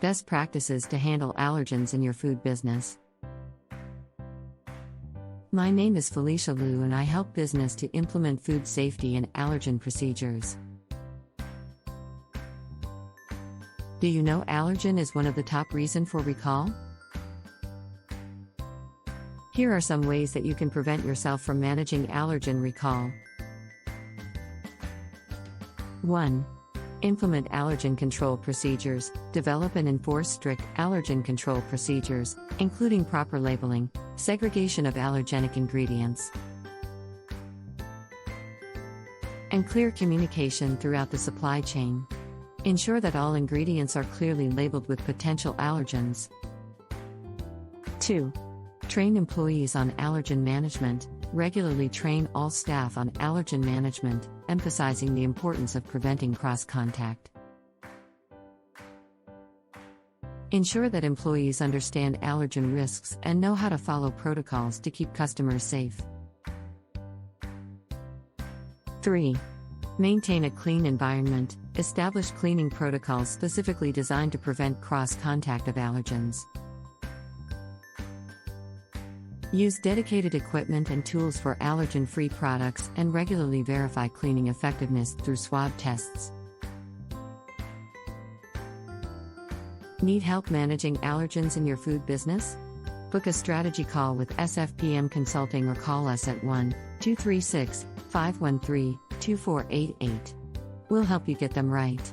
Best practices to handle allergens in your food business. My name is Felicia Liu and I help business to implement food safety and allergen procedures. Do you know allergen is one of the top reasons for recall? Here are some ways that you can prevent yourself from managing allergen recall. 1. Implement allergen control procedures. Develop and enforce strict allergen control procedures, including proper labeling, segregation of allergenic ingredients, and clear communication throughout the supply chain. Ensure that all ingredients are clearly labeled with potential allergens. 2. Train employees on allergen management. Regularly train all staff on allergen management, emphasizing the importance of preventing cross-contact. Ensure that employees understand allergen risks and know how to follow protocols to keep customers safe. 3. Maintain a clean environment. Establish cleaning protocols specifically designed to prevent cross-contact of allergens. Use dedicated equipment and tools for allergen-free products and regularly verify cleaning effectiveness through swab tests. Need help managing allergens in your food business? Book a strategy call with SFPM Consulting or call us at 1-236-513-2488. We'll help you get them right.